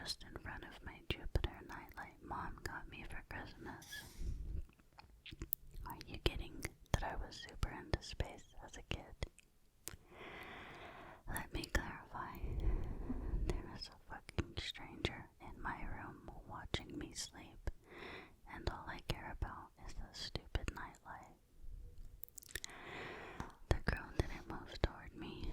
just in front of my Jupiter nightlight Mom got me for Christmas. Are you kidding that I was super into space as a kid? Let me clarify. There is a fucking stranger in my room watching me sleep, and all I care about is the stupid nightlight. The girl didn't move toward me.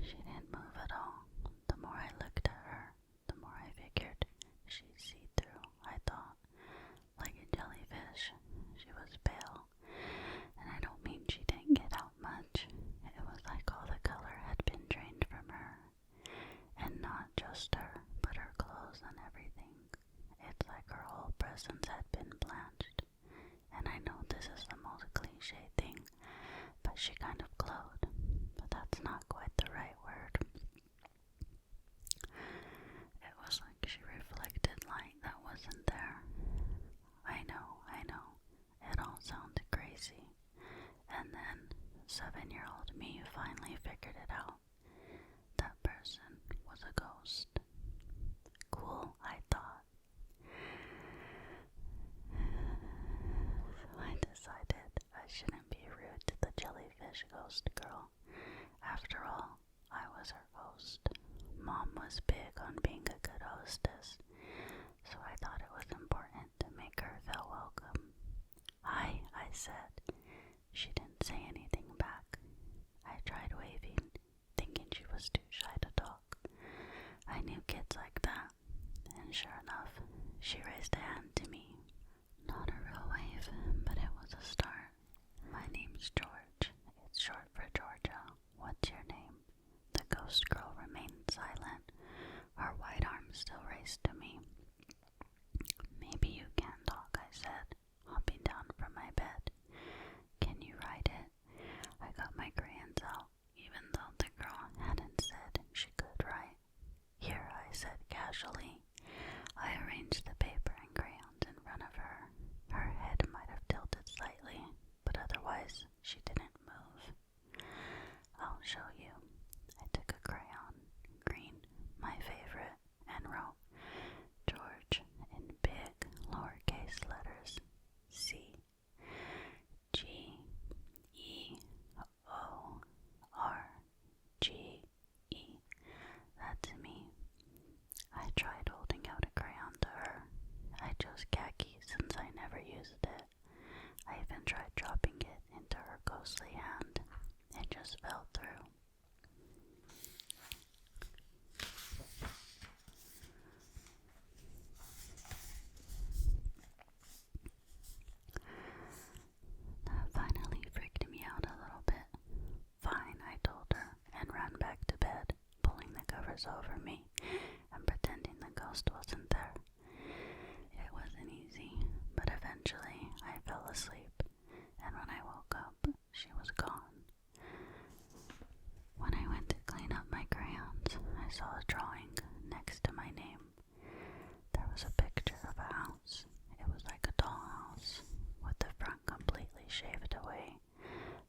She didn't move at all. The more I looked at her, the more I figured she'd see through. I thought, like a jellyfish. She was pale, and I don't mean she didn't get out much. It was like all the color had been drained from her, and not just her, but her clothes and everything. It's like her whole presence had been blanched. And I know this is the most cliche thing, but she kind of glowed. But that's not quite the right word. It was like she reflected light that wasn't there. I know. It all sounded crazy. And then 7-year-old me finally figured it out. That person was a ghost. Cool, I thought. So I decided I shouldn't be rude to the jellyfish ghost girl. After all, I was her host. Mom was big on being a good hostess, so I thought it was important to make her feel welcome. Hi, I said. She didn't say anything back. I tried waving, thinking she was too shy to talk. I knew kids like that, and sure enough, she raised a hand to me. Not a real wave, but it was a start. My name's George. It's short for Georgia. What's your name? The ghost girl remained silent. Her white arm still raised to me. Maybe you can talk, I said, hopping down from my bed. Can you write it? I got my crayons out, even though the girl hadn't said she could write. Here, I said casually. I arranged the paper and crayons in front of her. Her head might have tilted slightly, but otherwise she didn't move. I'll show you. I took a crayon, green, my favorite, and wrote George in big lowercase letters. C G E O R G E. That's me. I tried holding out a crayon to her. I chose khaki since I never used it. I even tried dropping it into her ghostly hand. It just fell through. That finally freaked me out a little bit. Fine, I told her, and ran back to bed, pulling the covers over me and pretending the ghost wasn't there. It wasn't easy, but eventually I fell asleep, and when I woke up, she was gone. When I went to clean up my crayons, I saw a drawing next to my name. There was a picture of a house. It was like a dollhouse, with the front completely shaved away,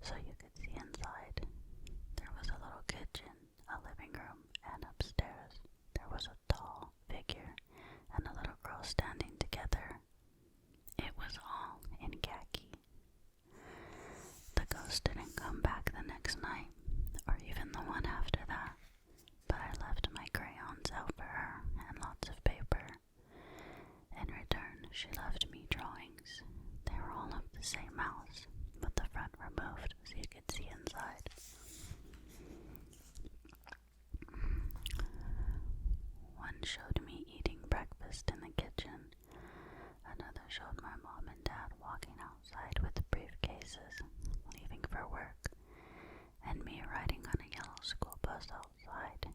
so you could see inside. There was a little kitchen, a living room, and upstairs there was a tall figure and a little girl standing together. It was all in khaki. The ghost didn't come back the next night, or even the one after that, but I left my crayons out for her and lots of paper. In return, she left me drawings. They were all of the same house, with the front removed so you could see inside. One showed me eating breakfast in the kitchen. Another showed my mom and dad walking outside with briefcases, leaving for work, and me riding on a yellow school bus outside.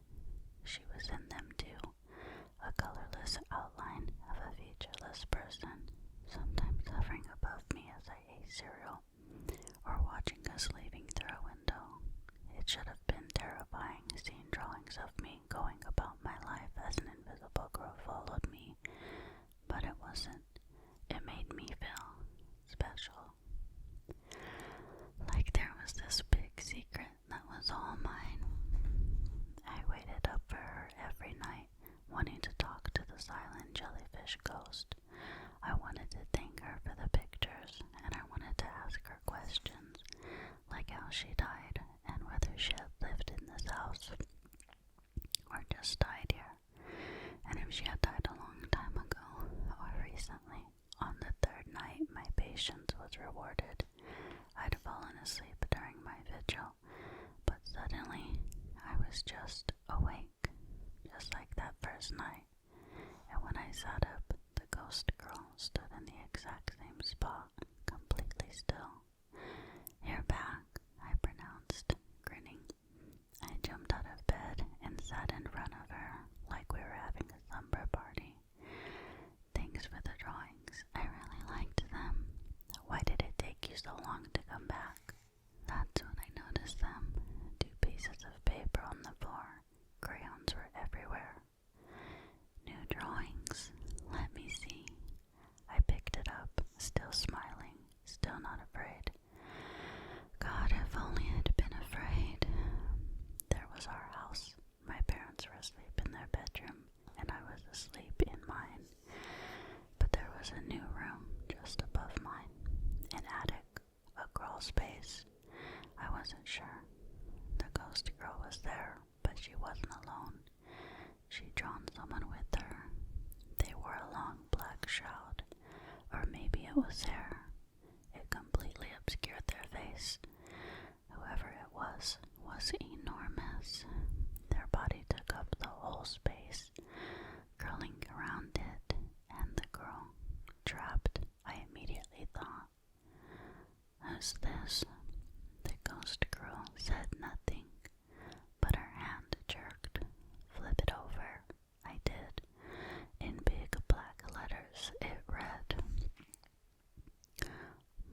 She was in them too, a colorless outline of a featureless person, sometimes hovering above me as I ate cereal, or watching us leaving through a window. It should have been terrifying seeing drawings of me going about my life as an invisible girl followed me, but it wasn't. It made me feel special. jellyfish ghost. I wanted to thank her for the pictures, and I wanted to ask her questions, like how she died and whether she had lived in this house or just died here, and if she had died a long time ago or recently. On the third night, my patience was rewarded. I'd fallen asleep during my vigil, but suddenly I was just awake, just like that first night. And when I sat up, the ghost girl stood in the exact same spot, completely still. "You're back," I pronounced, grinning. I jumped out of bed and sat in front of her like we were having a slumber party. "Thanks for the drawings. I really liked them. Why did it take you so long to come back?" That's when I noticed them. 2 pieces of paper on the floor. Crayons were everywhere. "New drawings. Let me see." I picked it up, still smiling, still not afraid. God, if only I'd been afraid. There was our house. My parents were asleep in their bedroom, and I was asleep in mine. But there was a new room just above mine, an attic, a crawl space. I wasn't sure. The ghost girl was there, but she wasn't alone. She'd drawn someone with her. They wore a long black shroud, or maybe it was hair. It completely obscured their face. Whoever it was enormous. Their body took up the whole space, curling around it, and the girl, trapped, I immediately thought, "Who's this?" The ghost girl said nothing, but her hand jerked. "Flip it over." I did. In big black letters, it read,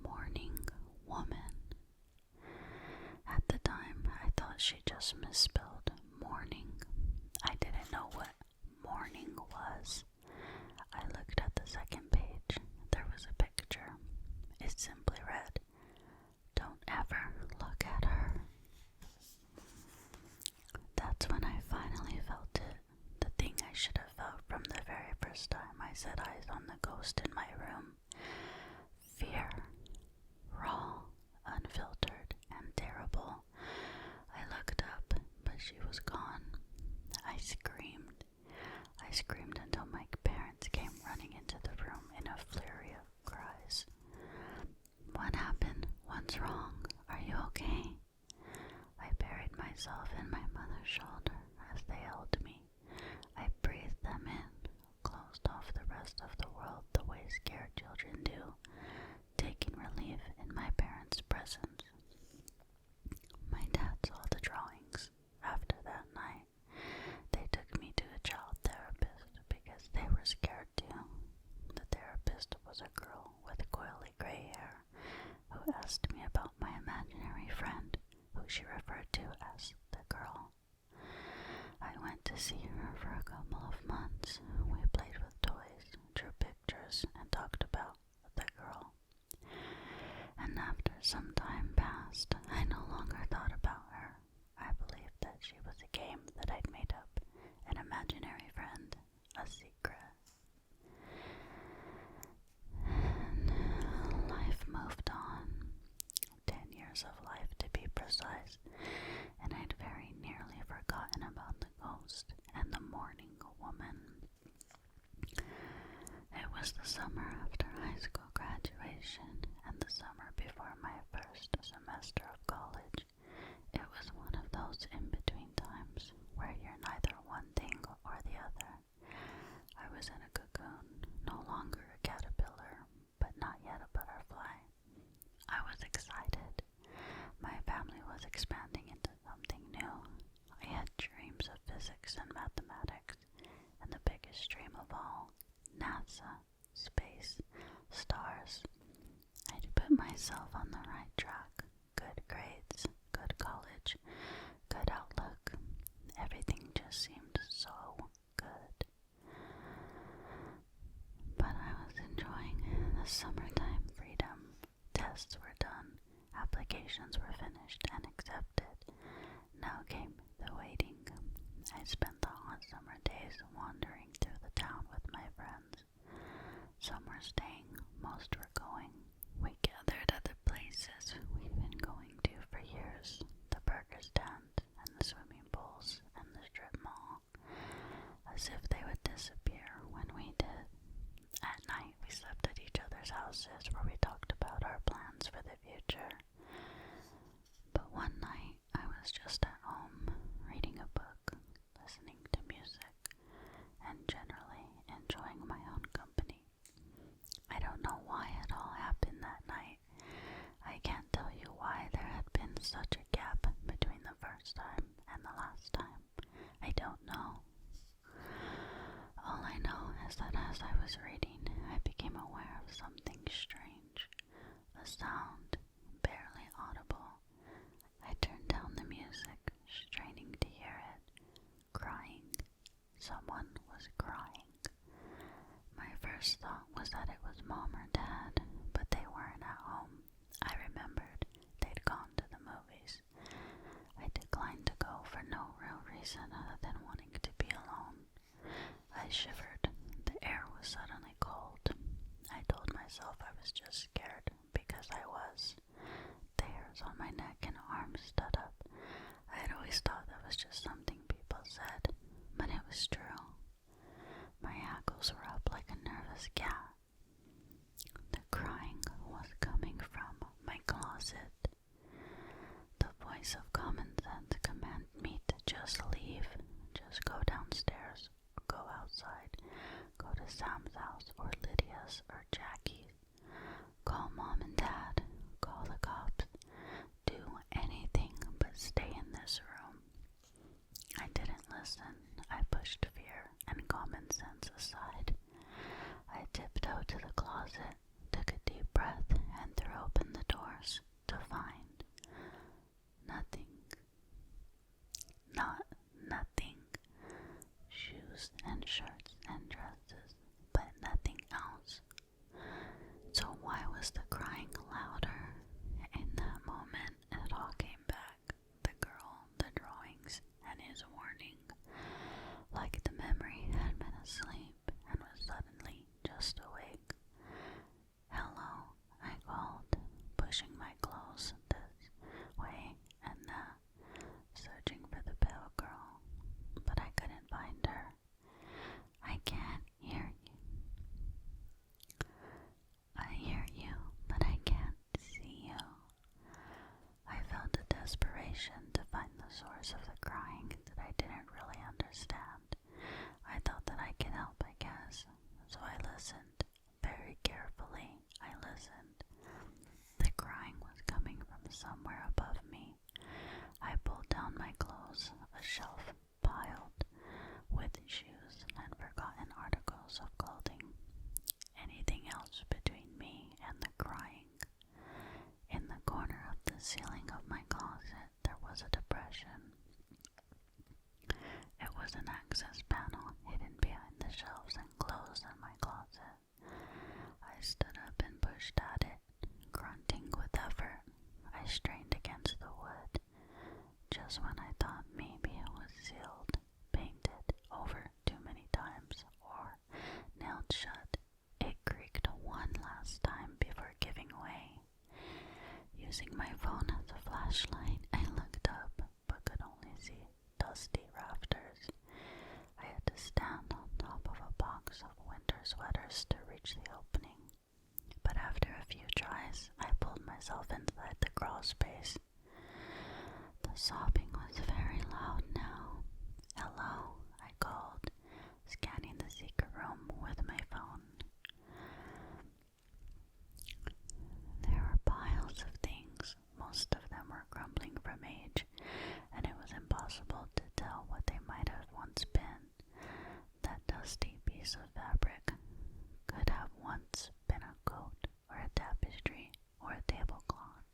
"Morning Woman." At the time, I thought she just misspelled morning. I didn't know what morning was. I looked at the second page. There was a picture. It simply read, "Don't ever look at her." That's when I finally felt it. The thing I should have felt from the very first time I set eyes on the ghost in my room. Fear. Raw, unfiltered, and terrible. I looked up, but she was gone. I screamed. I screamed until my parents came running into the room in a flurry of cries. "What happened? What's wrong? Are you okay?" I buried myself in my mother's shoulder as they held me. I breathed them in, closed off the rest of the world the way scared children do, taking relief in my parents' presence. My dad saw the drawings. After that night, they took me to a child therapist because they were scared too. The therapist was a girl with coily gray hair who asked me about my imaginary friend, who she referred to as the girl. I went to see her for a couple of months. We played with toys, drew pictures, and talked about the girl. And after some time passed, I no longer thought about her. I believed that she was a game that I'd made up, an imaginary friend, a secret. And life moved on. 10 years of life to be precise, and I'd very nearly forgotten about the ghost and the morning woman. It was the summer after high school graduation and the summer before my first semester of college. It was one of those in-between times where you're neither one thing or the other. I was in a cocoon, no longer a caterpillar, but not yet a butterfly. I was excited. My family was expanding into something new. I had dreams of physics and mathematics, and the biggest dream of all, NASA, space, stars. I'd put myself on the right track. Good grades, good college, good outlook. Everything just seemed so good. But I was enjoying the summertime freedom. Tests were done, applications were finished and accepted. Now came the waiting. I spent the hot summer days wandering through the town with my friends. as if they would disappear when we did. At night, we slept at each other's houses where we talked about our plans for the future. But one night, I was just at home, reading a book, listening to music, and generally enjoying my own company. I don't know why it all happened that night. I can't tell you why there had been such a gap between the first time and the last time. I don't know. All I know is that as I was reading, I became aware of something strange. A sound, barely audible. I turned down the music, straining to hear it. Crying. Someone was crying. My first thought was that it was Mom or Dad, but they weren't at home. I remembered they'd gone to the movies. I declined to go for no real reason other than wanting to be alone. I shivered. The air was suddenly cold. I told myself I was just scared because I was. The hairs on my neck and arms stood up. I had always thought that was just something people said, but it was true. My hackles were up like a nervous cat. The crying was coming from my closet. The voice of common sense commanded me to just leave, just go downstairs, go outside, go to Sam's house or Lydia's or Jackie's, call Mom and Dad, call the cops, do anything but stay in this room. I didn't listen. I pushed fear and common sense aside. I tiptoed to the closet, took a deep breath, and threw open the doors to find nothing. Not nothing. Shoes and shirts and dresses, but nothing else. So why was the crying louder? In that moment, it all came back. The girl, the drawings, and his warning. Like the memory had been asleep and was suddenly just awake. Hello, I called, pushing my clothes this way and that, searching for the pale girl, but I couldn't find her. I can't hear you. I hear you, but I can't see you. I felt a desperation to find the source of the crying that I didn't really understand. I thought that I could help, I guess, so I listened. Very carefully, I listened. The crying was coming from somewhere above me. I pulled down my clothes, a shelf piled with shoes and forgotten articles of clothing. Anything else between me and the crying. In the corner of the ceiling of my closet, there was a depression. It was an access panel hidden behind the shelves and clothes in my closet. I stood up and pushed at it, grunting with effort. I strained against the wood. Just when I thought maybe it was sealed, painted over too many times, or nailed shut, it creaked one last time before giving way. Using my phone as a flashlight, I looked up, but could only see dusty rafters. I had to stand on top of a box of winter sweaters to reach the opening. But after a few tries, I pulled myself inside the crawl space. The sobbing was very loud now. Hello, I called, scanning the secret room with my phone. There were piles of things. Most of them were crumbling from age, and it was impossible to tell what they might have once been. That dusty piece of fabric could have once been a coat or a tapestry or a tablecloth.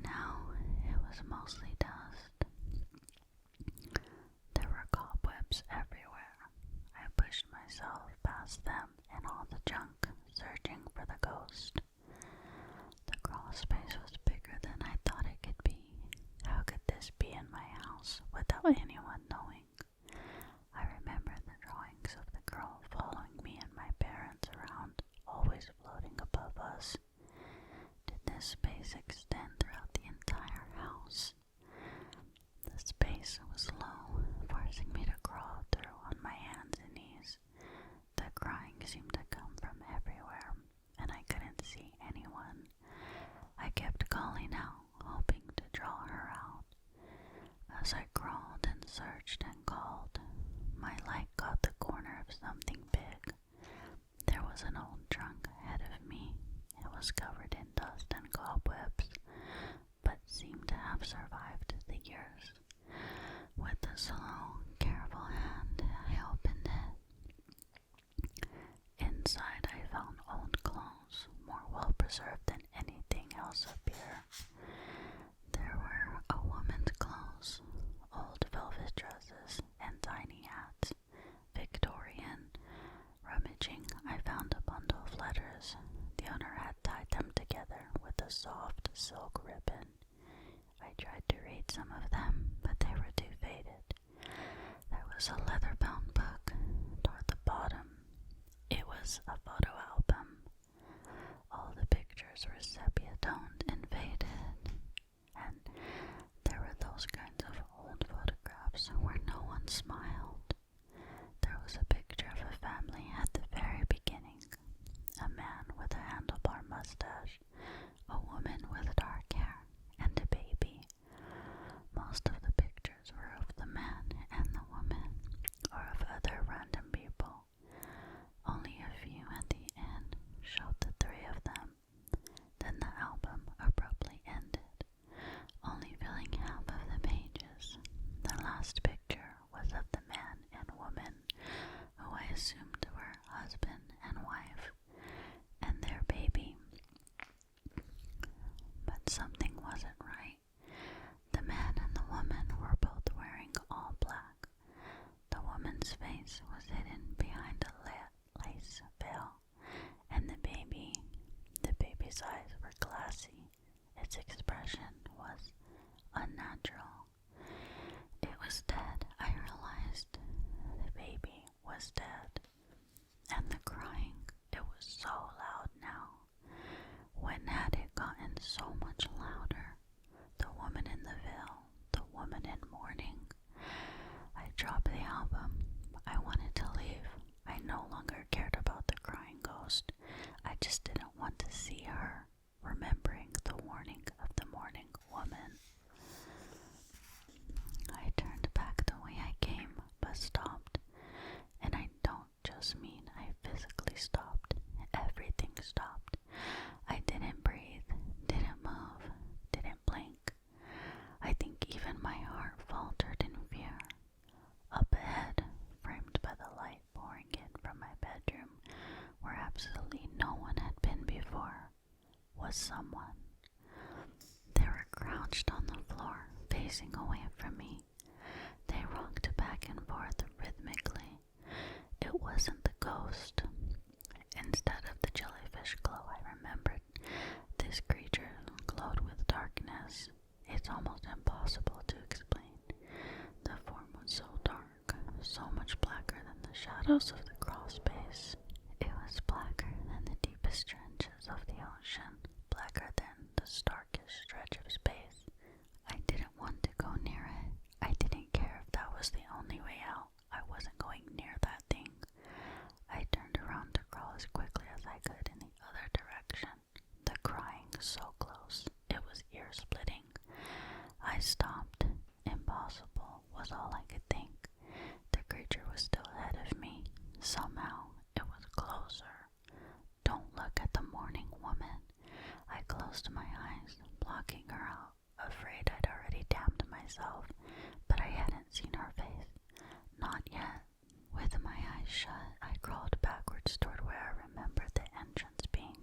Now it was mostly dust. There were cobwebs everywhere. I pushed myself past them and all the junk, searching for the ghost. The crawl space was bigger than I thought it could be. How could this be in my house without anyone knowing? I remember the drawings of the girl following me and my parents around, always floating above us. Did this space extend throughout the entire house? The space was low, forcing me to crawl through on my was an old trunk ahead of me. It was covered in dust and cobwebs, but seemed to have survived the years. With a slow, careful hand, I opened it. Inside, I found old clothes, more well-preserved than anything else up here. There were a woman's clothes, old velvet dresses, and tiny hats. Victorian. Rummaging, I found a bundle of letters. The owner had tied them together with a soft silk ribbon. I tried to read some of them, but they were too faded. There was a leather-bound book toward the bottom. It was a photo album. All the pictures were sepia-toned and faded, and there were those kinds of old photographs where no one smiled. There was a picture of a family at the very beginning. A man with a handlebar mustache, a woman with dark hair, and a baby. Most of the pictures were of the man and the woman, or of other random people. Only a few at the end showed the three of them. Then the album abruptly ended, only filling half of the pages. The last picture was of the man and woman, who I assumed were husband and wife, and their baby. But something wasn't right. The man and the woman were both wearing all black. The woman's face was hidden behind a lace veil, and the baby's eyes were glassy. Its expression was unnatural. It was dead, I realized. The baby was dead. And the crying, it was so loud now. When had it gotten so much louder? The woman in the veil, the woman in mourning. I dropped the album. I wanted to leave. I no longer cared about the crying ghost. I just didn't want to see her, remembering the warning of the mourning woman. I turned back the way I came, but stopped. And I don't just mean I physically stopped. Everything stopped. I didn't breathe, didn't move, didn't blink. I think even my heart faltered in fear. Up ahead, framed by the light pouring in from my bedroom, where absolutely no one had been before, was someone. They were crouched on the floor, facing away from me. They rocked back and forth rhythmically. It wasn't the ghost. Instead of the jellyfish glow I remembered, this creature glowed with darkness. It's almost impossible to explain. The form was so dark, so much blacker than the shadows of the crawl space. It was blacker than the deepest trenches of the ocean, blacker than the starkest stretch of space. I didn't want to go near it. I didn't care if that was the only way out. I wasn't going near that thing. I turned around to crawl as quickly as I could in the other direction. The crying so close, it was ear-splitting. I stopped. Impossible was all I could think. The creature was still ahead of me. Somehow, it was closer. Don't look at the mourning woman. I closed my eyes, blocking her out, afraid I'd already damned myself, but I hadn't seen her face. Not yet. With my eyes shut, I crawled backwards toward where I remembered the entrance being.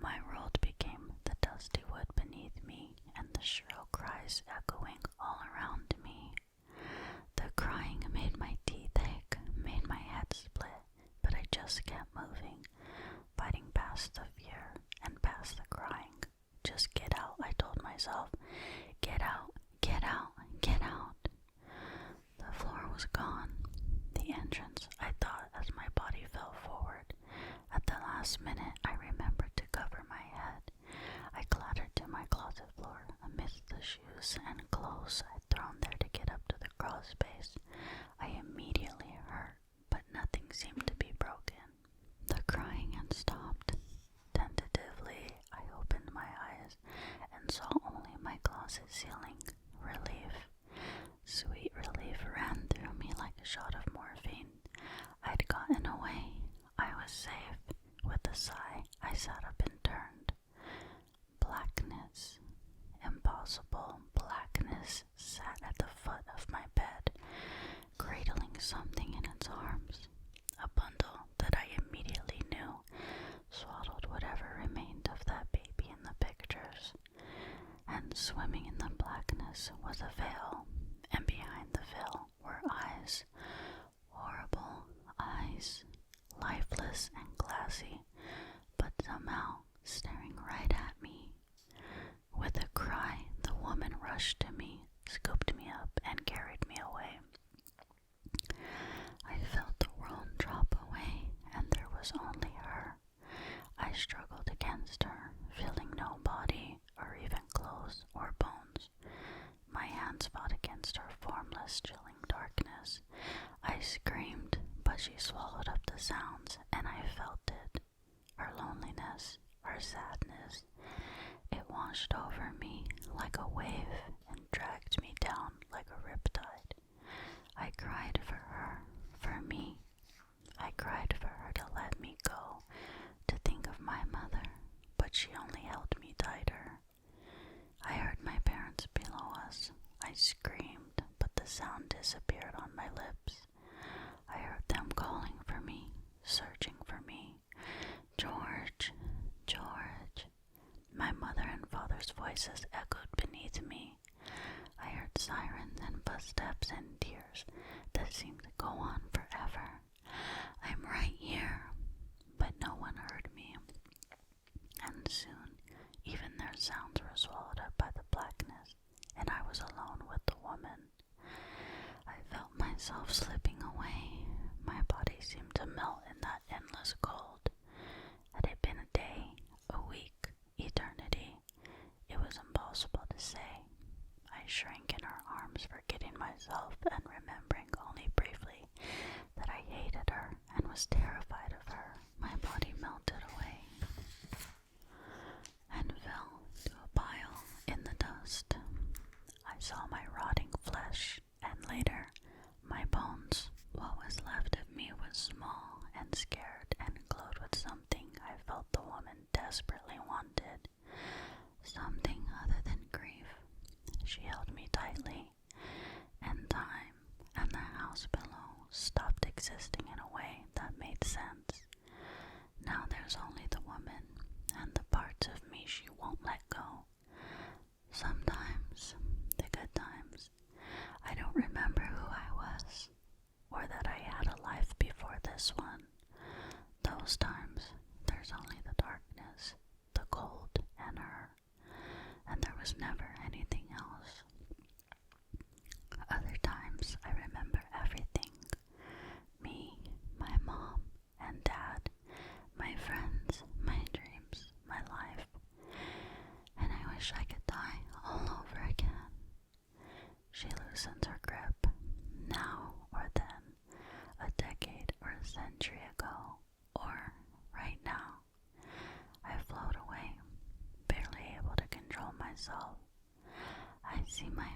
My world became the dusty wood beneath me, and the shrill cries echoing all around me. The crying made my teeth ache, made my head split, but I just kept moving, fighting past the fear and past the crying. Just get out, I told myself. Get out, get out, get out. The floor was gone. The entrance, I thought as my body fell forward. At the last minute, I remembered to cover my head. I clattered to my closet floor amidst the shoes and clothes I'd thrown there to get up to the crawl space. I immediately hurt, but nothing seemed to be broken. The crying had stopped. Tentatively, I opened my eyes and saw only my something in its arms, a bundle that I immediately knew swallowed whatever remained of that baby in the pictures. And swimming in the blackness was a veil, and behind the veil were eyes, horrible eyes, lifeless and glassy, but somehow staring right at me. With a cry, the woman rushed to me, scooped me up, and carried me away. I felt the world drop away, and there was only her. I struggled against her, feeling no body, or even clothes or bones. My hands fought against her formless, chilling darkness. I screamed, but she swallowed up the sounds, and I felt it. Her loneliness, her sadness. It washed over me like a wave and dragged me down like a riptide. I cried for her, for me. I cried for her to let me go, to think of my mother, but she only held me tighter. I heard my parents below us. I screamed, but the sound disappeared on my lips. I heard them calling for me, searching for me. George, George. My mother and father's voices echoed beneath me. I heard sirens and footsteps and tears that seemed to go on forever. I'm right here, but no one heard me. And soon, even their sounds were swallowed up by the blackness, and I was alone with the woman. I felt myself slipping away. My body seemed to melt in that endless cold. Had it been a day, a week, eternity? It was impossible to say. I shrank in her arms, forgetting myself and remembering only briefly that I hated her and was terrified of her. My body melted away and fell to a pile in the dust. I saw my rotting flesh, and later, my bones. What was left of me was small and scared and glowed with something I felt the woman desperately wanted. Something other than grief. She held me tightly, and time and the house below stopped existing in a way that made sense. Now there's only the woman and the parts of me she won't let go. Sometimes, the good times, I don't remember who I was, or that I had a life before this one. Those times, there's only the darkness, the cold, and her, and there was never anything else. Other times, I remember everything. Me, my mom, and dad, my friends, my dreams, my life. And I wish I could die all over again. She loosens her grip, now or then, a decade or a century ago, or right now. I float away, barely able to control myself. I see my